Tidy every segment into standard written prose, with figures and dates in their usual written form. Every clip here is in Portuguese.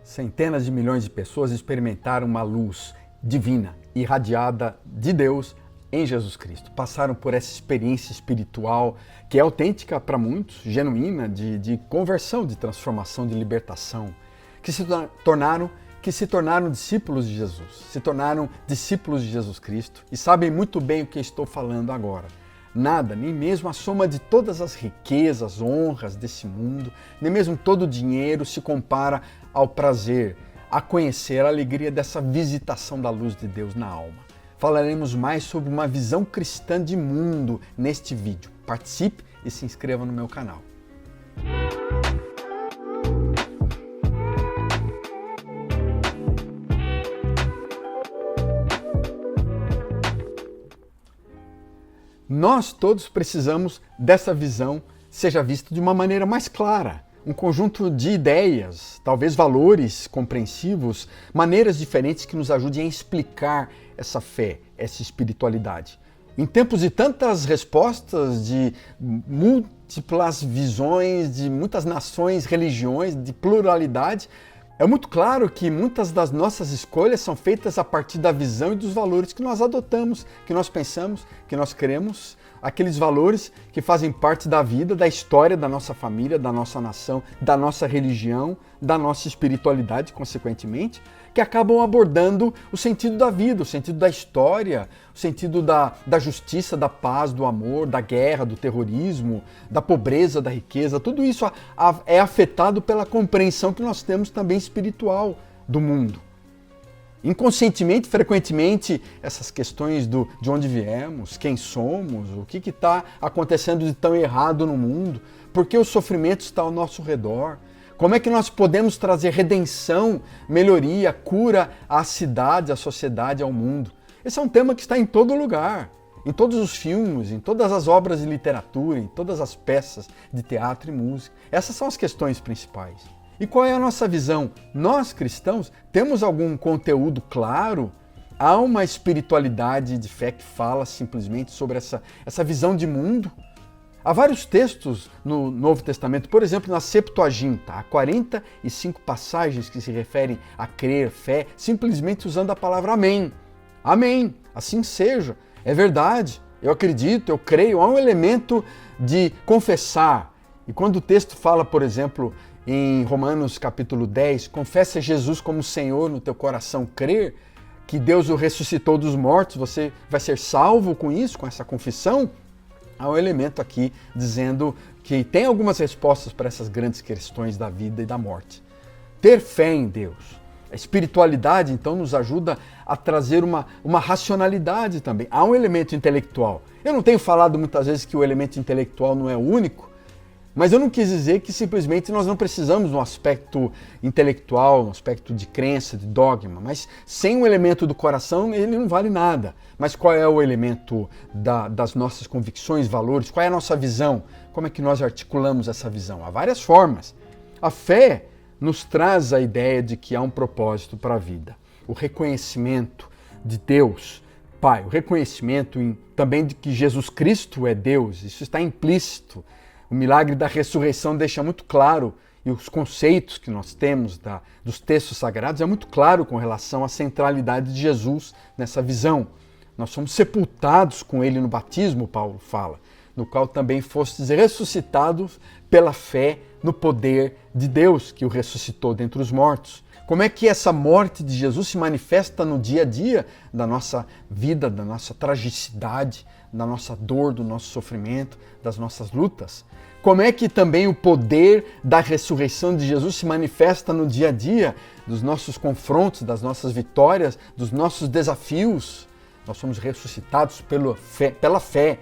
Centenas de milhões de pessoas experimentaram uma luz divina, irradiada de Deus em Jesus Cristo. Passaram por essa experiência espiritual que é autêntica para muitos, genuína, de conversão, de transformação, de libertação, que se tornaram discípulos de Jesus, se tornaram discípulos de Jesus Cristo e sabem muito bem o que estou falando agora. Nada, nem mesmo a soma de todas as riquezas, honras desse mundo, nem mesmo todo o dinheiro se compara ao prazer, a conhecer a alegria dessa visitação da luz de Deus na alma. Falaremos mais sobre uma visão cristã de mundo neste vídeo. Participe e se inscreva no meu canal. Nós todos precisamos dessa visão seja vista de uma maneira mais clara. Um conjunto de ideias, talvez valores compreensivos, maneiras diferentes que nos ajudem a explicar essa fé, essa espiritualidade. Em tempos de tantas respostas, de múltiplas visões, de muitas nações, religiões, de pluralidade, é muito claro que muitas das nossas escolhas são feitas a partir da visão e dos valores que nós adotamos, que nós pensamos, que nós cremos, aqueles valores que fazem parte da vida, da história da nossa família, da nossa nação, da nossa religião, da nossa espiritualidade, consequentemente, que acabam abordando o sentido da vida, o sentido da história, o sentido da justiça, da paz, do amor, da guerra, do terrorismo, da pobreza, da riqueza. Tudo isso é afetado pela compreensão que nós temos também espiritual do mundo. Inconscientemente, frequentemente, essas questões de onde viemos, quem somos, o que está acontecendo de tão errado no mundo, por que o sofrimento está ao nosso redor, como é que nós podemos trazer redenção, melhoria, cura à cidade, à sociedade, ao mundo. Esse é um tema que está em todo lugar, em todos os filmes, em todas as obras de literatura, em todas as peças de teatro e música. Essas são as questões principais. E qual é a nossa visão? Nós, cristãos, temos algum conteúdo claro? Há uma espiritualidade de fé que fala simplesmente sobre essa visão de mundo? Há vários textos no Novo Testamento, por exemplo, na Septuaginta, há 45 passagens que se referem a crer, fé, simplesmente usando a palavra amém. Amém, assim seja, é verdade, eu acredito, eu creio, há um elemento de confessar. E quando o texto fala, por exemplo, em Romanos capítulo 10, confessa Jesus como Senhor no teu coração, crer que Deus o ressuscitou dos mortos, você vai ser salvo com isso, com essa confissão. Há um elemento aqui dizendo que tem algumas respostas para essas grandes questões da vida e da morte. Ter fé em Deus. A espiritualidade, então, nos ajuda a trazer uma racionalidade também. Há um elemento intelectual. Eu não tenho falado muitas vezes que o elemento intelectual não é o único, mas eu não quis dizer que simplesmente nós não precisamos de um aspecto intelectual, um aspecto de crença, de dogma, mas sem o elemento do coração ele não vale nada. Mas qual é o elemento das nossas convicções, valores? Qual é a nossa visão? Como é que nós articulamos essa visão? Há várias formas. A fé nos traz a ideia de que há um propósito para a vida. O reconhecimento de Deus, Pai, o reconhecimento também de que Jesus Cristo é Deus, isso está implícito. O milagre da ressurreição deixa muito claro, e os conceitos que nós temos dos textos sagrados é muito claro com relação à centralidade de Jesus nessa visão. Nós somos sepultados com ele no batismo, Paulo fala, no qual também fostes ressuscitados pela fé no poder de Deus que o ressuscitou dentre os mortos. Como é que essa morte de Jesus se manifesta no dia a dia da nossa vida, da nossa tragicidade, da nossa dor, do nosso sofrimento, das nossas lutas? Como é que também o poder da ressurreição de Jesus se manifesta no dia a dia dos nossos confrontos, das nossas vitórias, dos nossos desafios? Nós somos ressuscitados pela fé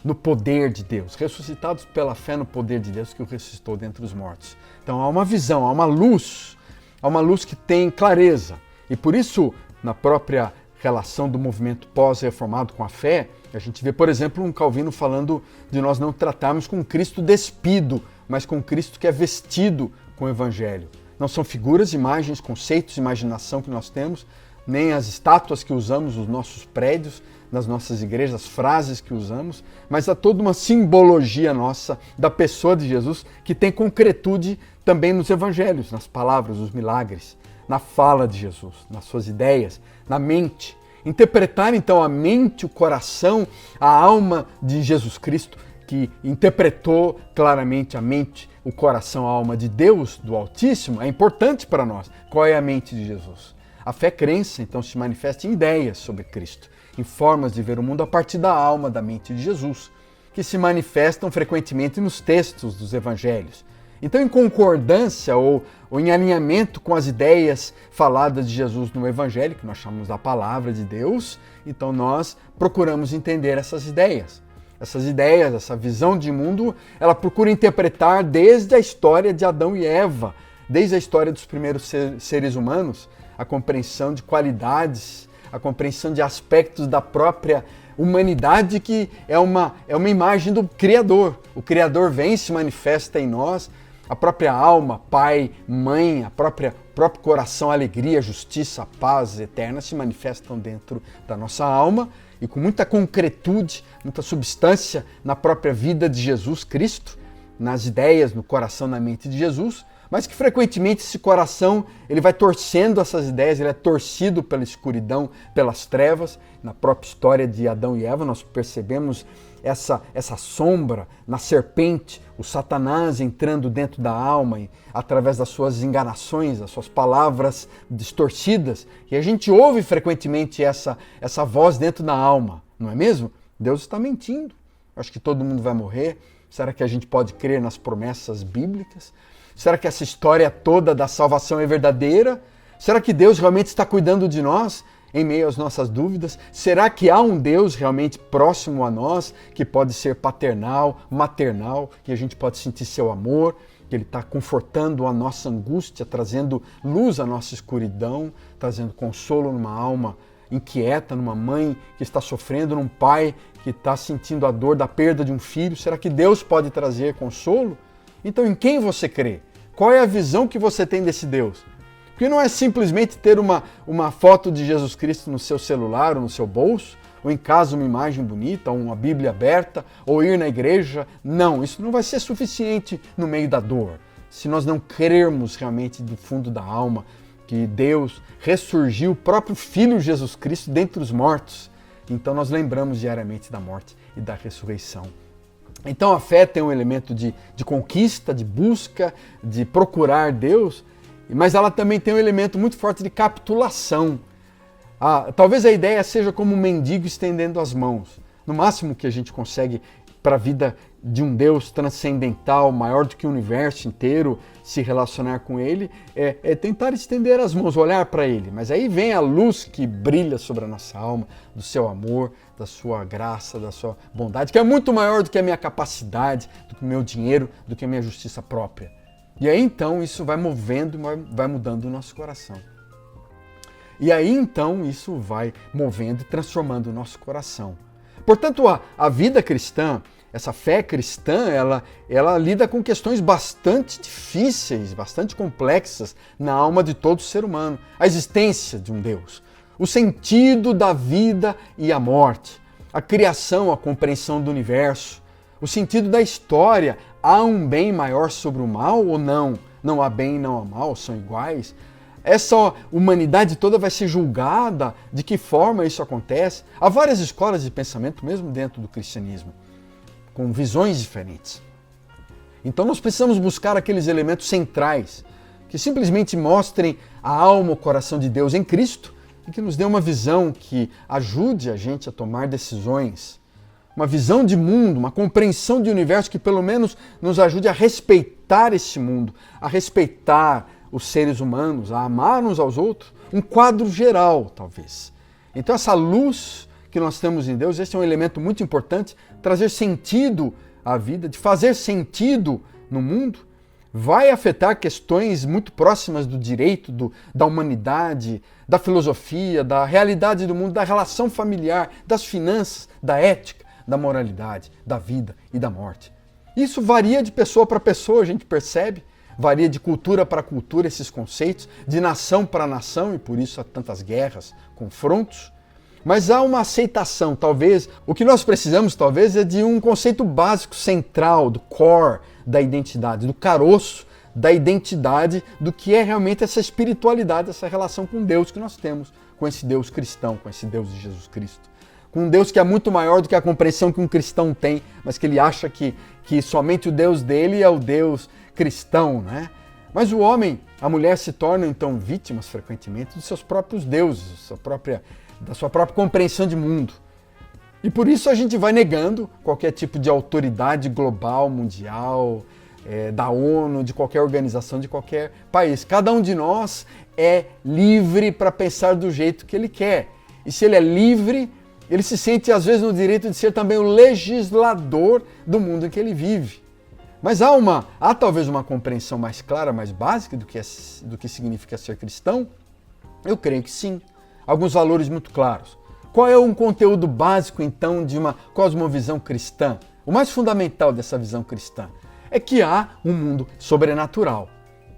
no poder de Deus, ressuscitados pela fé no poder de Deus que o ressuscitou dentre os mortos. Então há uma visão, há uma luz que tem clareza. E por isso, na própria relação do movimento pós-reformado com a fé, a gente vê, por exemplo, um Calvino falando de nós não tratarmos com Cristo despido, mas com Cristo que é vestido com o Evangelho. Não são figuras, imagens, conceitos, imaginação que nós temos, nem as estátuas que usamos nos nossos prédios, nas nossas igrejas, as frases que usamos, mas há toda uma simbologia nossa da pessoa de Jesus que tem concretude também nos evangelhos, nas palavras, nos milagres, na fala de Jesus, nas suas ideias, na mente. Interpretar então a mente, o coração, a alma de Jesus Cristo, que interpretou claramente a mente, o coração, a alma de Deus, do Altíssimo, é importante para nós. Qual é a mente de Jesus? A fé-crença, então, se manifesta em ideias sobre Cristo, em formas de ver o mundo a partir da alma, da mente de Jesus, que se manifestam frequentemente nos textos dos evangelhos. Então, em concordância ou em alinhamento com as ideias faladas de Jesus no Evangelho, que nós chamamos da Palavra de Deus, então nós procuramos entender essas ideias. Essas ideias, essa visão de mundo, ela procura interpretar desde a história de Adão e Eva, desde a história dos primeiros seres humanos, a compreensão de qualidades, a compreensão de aspectos da própria humanidade que é uma imagem do Criador. O Criador vem e se manifesta em nós, a própria alma, pai, mãe, o próprio coração, alegria, justiça, paz eterna se manifestam dentro da nossa alma e com muita concretude, muita substância na própria vida de Jesus Cristo, nas ideias, no coração, na mente de Jesus, mas que frequentemente esse coração ele vai torcendo essas ideias, ele é torcido pela escuridão, pelas trevas. Na própria história de Adão e Eva nós percebemos essa sombra na serpente, o Satanás entrando dentro da alma e, através das suas enganações, das suas palavras distorcidas. E a gente ouve frequentemente essa voz dentro da alma, não é mesmo? Deus está mentindo. Acho que todo mundo vai morrer. Será que a gente pode crer nas promessas bíblicas? Será que essa história toda da salvação é verdadeira? Será que Deus realmente está cuidando de nós em meio às nossas dúvidas? Será que há um Deus realmente próximo a nós, que pode ser paternal, maternal, que a gente pode sentir seu amor, que Ele está confortando a nossa angústia, trazendo luz à nossa escuridão, trazendo consolo numa alma inquieta, numa mãe que está sofrendo, num pai que está sentindo a dor da perda de um filho? Será que Deus pode trazer consolo? Então, em quem você crê? Qual é a visão que você tem desse Deus? Porque não é simplesmente ter uma foto de Jesus Cristo no seu celular ou no seu bolso, ou em casa uma imagem bonita, ou uma Bíblia aberta, ou ir na igreja. Não, isso não vai ser suficiente no meio da dor. Se nós não crermos realmente do fundo da alma que Deus ressurgiu o próprio Filho Jesus Cristo dentre os mortos, então nós lembramos diariamente da morte e da ressurreição. Então a fé tem um elemento de conquista, de busca, de procurar Deus, mas ela também tem um elemento muito forte de capitulação. Talvez a ideia seja como um mendigo estendendo as mãos. No máximo que a gente consegue para a vida de um Deus transcendental, maior do que o universo inteiro, se relacionar com Ele, é tentar estender as mãos, olhar para Ele. Mas aí vem a luz que brilha sobre a nossa alma, do seu amor, da sua graça, da sua bondade, que é muito maior do que a minha capacidade, do que o meu dinheiro, do que a minha justiça própria. E aí então isso vai movendo, vai mudando o nosso coração. E aí então isso vai movendo e transformando o nosso coração. Portanto, a vida cristã, essa fé cristã, ela lida com questões bastante difíceis, bastante complexas na alma de todo ser humano. A existência de um Deus, o sentido da vida e a morte, a criação, a compreensão do universo, o sentido da história. Há um bem maior sobre o mal ou não? Não há bem e não há mal, são iguais. Essa humanidade toda vai ser julgada? De que forma isso acontece? Há várias escolas de pensamento, mesmo dentro do cristianismo, com visões diferentes. Então nós precisamos buscar aqueles elementos centrais, que simplesmente mostrem a alma, o coração de Deus em Cristo, e que nos dê uma visão que ajude a gente a tomar decisões. Uma visão de mundo, uma compreensão de universo que pelo menos nos ajude a respeitar esse mundo, a respeitar os seres humanos, a amar uns aos outros, um quadro geral, talvez. Então essa luz que nós temos em Deus, esse é um elemento muito importante, trazer sentido à vida, de fazer sentido no mundo, vai afetar questões muito próximas do direito, da humanidade, da filosofia, da realidade do mundo, da relação familiar, das finanças, da ética, da moralidade, da vida e da morte. Isso varia de pessoa para pessoa, a gente percebe. Varia de cultura para cultura esses conceitos, de nação para nação, e por isso há tantas guerras, confrontos. Mas há uma aceitação, talvez. O que nós precisamos, talvez, é de um conceito básico, central, do core da identidade, do caroço da identidade do que é realmente essa espiritualidade, essa relação com Deus que nós temos, com esse Deus cristão, com esse Deus de Jesus Cristo. Com um Deus que é muito maior do que a compreensão que um cristão tem, mas que ele acha que somente o Deus dele é o Deus cristão, né? Mas o homem, a mulher se tornam então vítimas frequentemente dos seus próprios deuses, da sua própria compreensão de mundo. E por isso a gente vai negando qualquer tipo de autoridade global, mundial, da ONU, de qualquer organização, de qualquer país. Cada um de nós é livre para pensar do jeito que ele quer. E se ele é livre, ele se sente às vezes no direito de ser também o legislador do mundo em que ele vive. Mas há talvez uma compreensão mais clara, mais básica do que significa ser cristão? Eu creio que sim. Alguns valores muito claros. Qual é um conteúdo básico, então, de uma cosmovisão cristã? O mais fundamental dessa visão cristã é que há um mundo sobrenatural.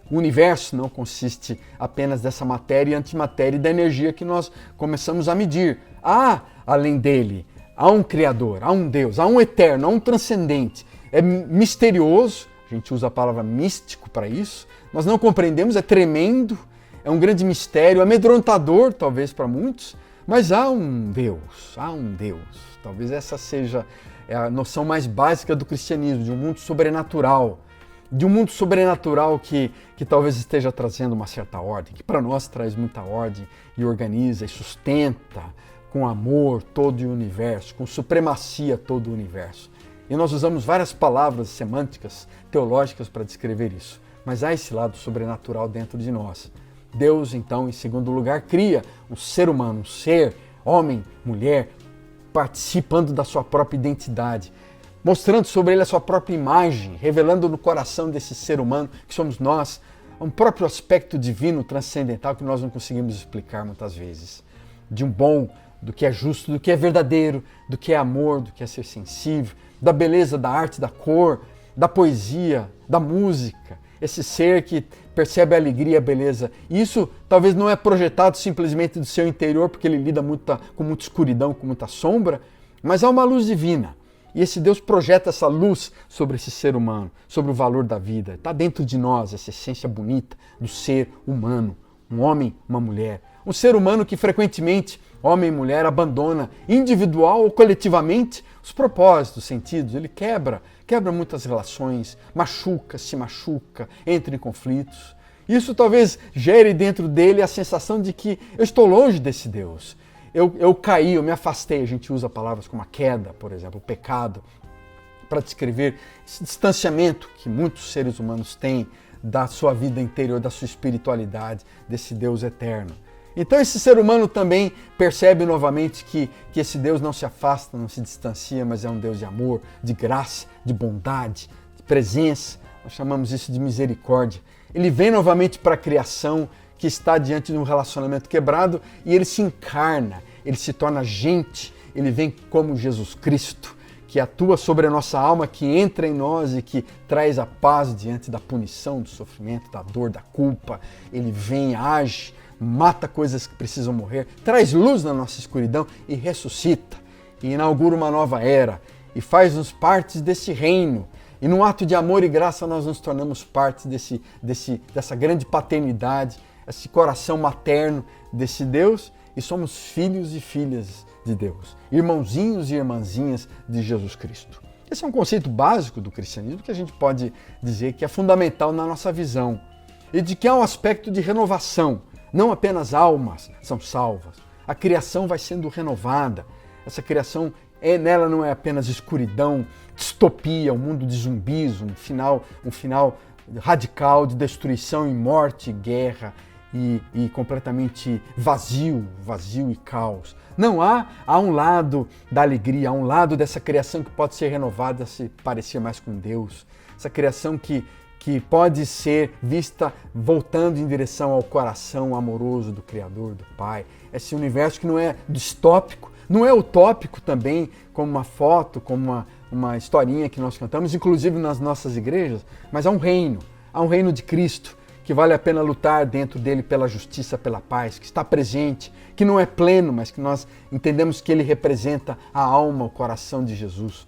O universo não consiste apenas dessa matéria e antimatéria e da energia que nós começamos a medir. Há, além dele, há um Criador, há um Deus, há um eterno, há um transcendente. É misterioso, a gente usa a palavra místico para isso, nós não compreendemos, é tremendo, é um grande mistério, amedrontador talvez para muitos, mas há um Deus, Talvez essa seja a noção mais básica do cristianismo, de um mundo sobrenatural. De um mundo sobrenatural que talvez esteja trazendo uma certa ordem, que para nós traz muita ordem e organiza e sustenta com amor todo o universo, com supremacia todo o universo. E nós usamos várias palavras semânticas, teológicas para descrever isso. Mas há esse lado sobrenatural dentro de nós. Deus, então, em segundo lugar, cria um ser humano, um ser, homem, mulher, participando da sua própria identidade, mostrando sobre ele a sua própria imagem, revelando no coração desse ser humano, que somos nós, um próprio aspecto divino, transcendental, que nós não conseguimos explicar muitas vezes. De um bom, do que é justo, do que é verdadeiro, do que é amor, do que é ser sensível, da beleza, da arte, da cor, da poesia, da música. Esse ser que percebe a alegria e a beleza. E isso talvez não é projetado simplesmente do seu interior, porque ele lida com muita escuridão, com muita sombra, mas há uma luz divina. E esse Deus projeta essa luz sobre esse ser humano, sobre o valor da vida. Está dentro de nós essa essência bonita do ser humano, um homem, uma mulher. Um ser humano que frequentemente, homem e mulher, abandona individual ou coletivamente os propósitos, os sentidos. Ele quebra muitas relações, se machuca, entra em conflitos. Isso talvez gere dentro dele a sensação de que eu estou longe desse Deus. Eu caí, eu me afastei. A gente usa palavras como a queda, por exemplo, o pecado, para descrever esse distanciamento que muitos seres humanos têm da sua vida interior, da sua espiritualidade, desse Deus eterno. Então esse ser humano também percebe novamente que esse Deus não se afasta, não se distancia, mas é um Deus de amor, de graça, de bondade, de presença. Nós chamamos isso de misericórdia. Ele vem novamente para a criação, que está diante de um relacionamento quebrado, e ele se encarna, ele se torna gente, ele vem como Jesus Cristo, que atua sobre a nossa alma, que entra em nós e que traz a paz diante da punição, do sofrimento, da dor, da culpa. Ele vem, age, mata coisas que precisam morrer, traz luz na nossa escuridão e ressuscita, e inaugura uma nova era, e faz-nos parte desse reino. E num ato de amor e graça nós nos tornamos parte dessa grande paternidade, esse coração materno desse Deus, e somos filhos e filhas de Deus, irmãozinhos e irmãzinhas de Jesus Cristo. Esse é um conceito básico do cristianismo que a gente pode dizer que é fundamental na nossa visão, e de que há um aspecto de renovação. Não apenas almas são salvas, a criação vai sendo renovada. Essa criação, nela não é apenas escuridão, distopia, um mundo de zumbis, um final radical de destruição e morte, guerra e completamente vazio e caos. Não, há um lado da alegria, há um lado dessa criação que pode ser renovada, se parecer mais com Deus. Essa criação que pode ser vista voltando em direção ao coração amoroso do Criador, do Pai. Esse universo que não é distópico, não é utópico também, como uma foto, como uma historinha que nós cantamos, inclusive nas nossas igrejas, mas há um reino de Cristo, que vale a pena lutar dentro dele pela justiça, pela paz, que está presente, que não é pleno, mas que nós entendemos que ele representa a alma, o coração de Jesus.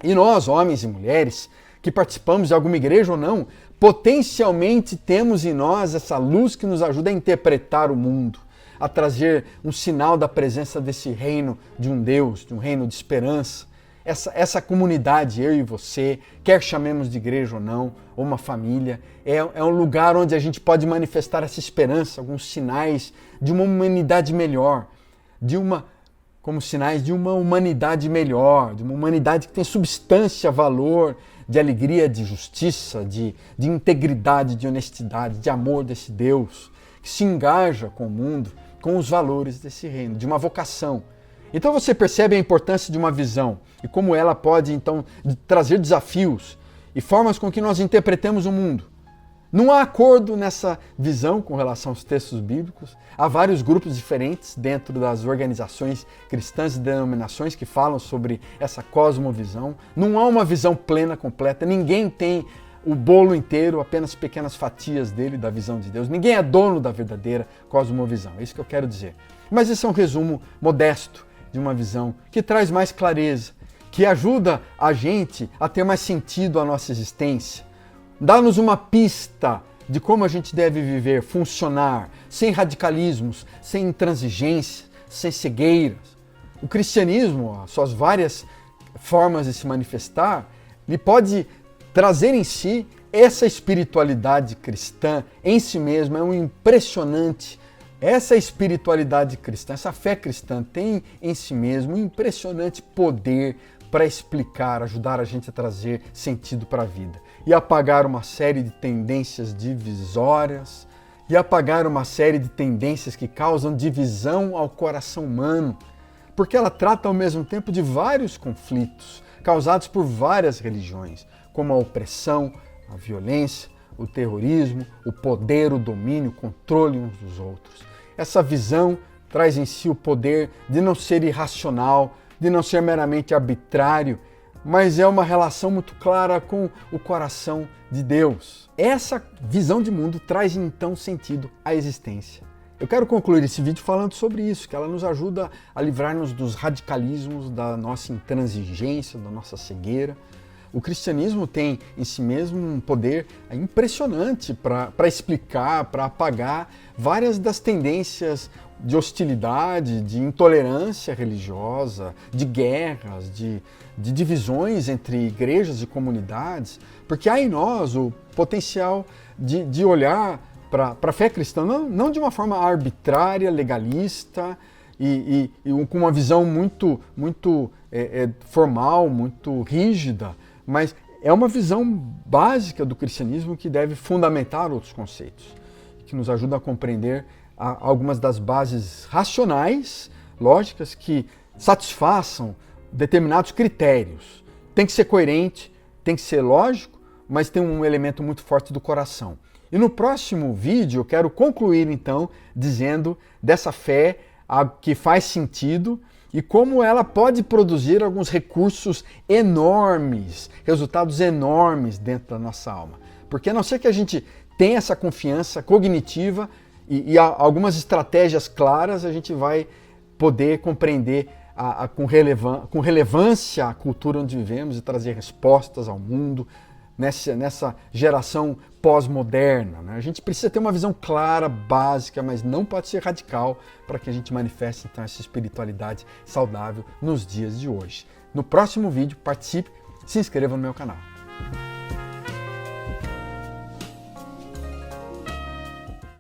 E nós, homens e mulheres, que participamos de alguma igreja ou não, potencialmente temos em nós essa luz que nos ajuda a interpretar o mundo, a trazer um sinal da presença desse reino de um Deus, de um reino de esperança. Essa comunidade, eu e você, quer chamemos de igreja ou não, ou uma família, é um lugar onde a gente pode manifestar essa esperança, alguns sinais de uma humanidade melhor, como sinais de uma humanidade melhor, de uma humanidade que tem substância, valor, de alegria, de justiça, de integridade, de honestidade, de amor desse Deus, que se engaja com o mundo, com os valores desse reino, de uma vocação. Então você percebe a importância de uma visão e como ela pode, então, trazer desafios e formas com que nós interpretamos o mundo. Não há acordo nessa visão com relação aos textos bíblicos. Há vários grupos diferentes dentro das organizações cristãs e denominações que falam sobre essa cosmovisão. Não há uma visão plena, completa. Ninguém tem o bolo inteiro, apenas pequenas fatias dele, da visão de Deus. Ninguém é dono da verdadeira cosmovisão. É isso que eu quero dizer. Mas esse é um resumo modesto de uma visão que traz mais clareza, que ajuda a gente a ter mais sentido à nossa existência. Dá-nos uma pista de como a gente deve viver, funcionar, sem radicalismos, sem intransigência, sem cegueiras. O cristianismo, as suas várias formas de se manifestar, lhe pode trazer em si essa espiritualidade cristã em si mesma. É um impressionante. Essa espiritualidade cristã, essa fé cristã tem em si mesmo um impressionante poder para explicar, ajudar a gente a trazer sentido para a vida e apagar uma série de tendências divisórias e apagar uma série de tendências que causam divisão ao coração humano, porque ela trata ao mesmo tempo de vários conflitos causados por várias religiões, como a opressão, a violência, o terrorismo, o poder, o domínio, o controle uns dos outros. Essa visão traz em si o poder de não ser irracional, de não ser meramente arbitrário, mas é uma relação muito clara com o coração de Deus. Essa visão de mundo traz então sentido à existência. Eu quero concluir esse vídeo falando sobre isso, que ela nos ajuda a livrar-nos dos radicalismos, da nossa intransigência, da nossa cegueira. O cristianismo tem em si mesmo um poder impressionante para explicar, para apagar várias das tendências de hostilidade, de intolerância religiosa, de guerras, de divisões entre igrejas e comunidades, porque há em nós o potencial de olhar para a fé cristã não de uma forma arbitrária, legalista e com uma visão muito formal, muito rígida, mas é uma visão básica do cristianismo que deve fundamentar outros conceitos, que nos ajuda a compreender algumas das bases racionais, lógicas, que satisfaçam determinados critérios. Tem que ser coerente, tem que ser lógico, mas tem um elemento muito forte do coração. E no próximo vídeo eu quero concluir então dizendo dessa fé que faz sentido e como ela pode produzir alguns recursos enormes, resultados enormes dentro da nossa alma. Porque a não ser que a gente tenha essa confiança cognitiva e algumas estratégias claras, a gente vai poder compreender com relevância a cultura onde vivemos e trazer respostas ao mundo nessa geração pós-moderna, né? A gente precisa ter uma visão clara, básica, mas não pode ser radical para que a gente manifeste então essa espiritualidade saudável nos dias de hoje. No próximo vídeo, participe, se inscreva no meu canal.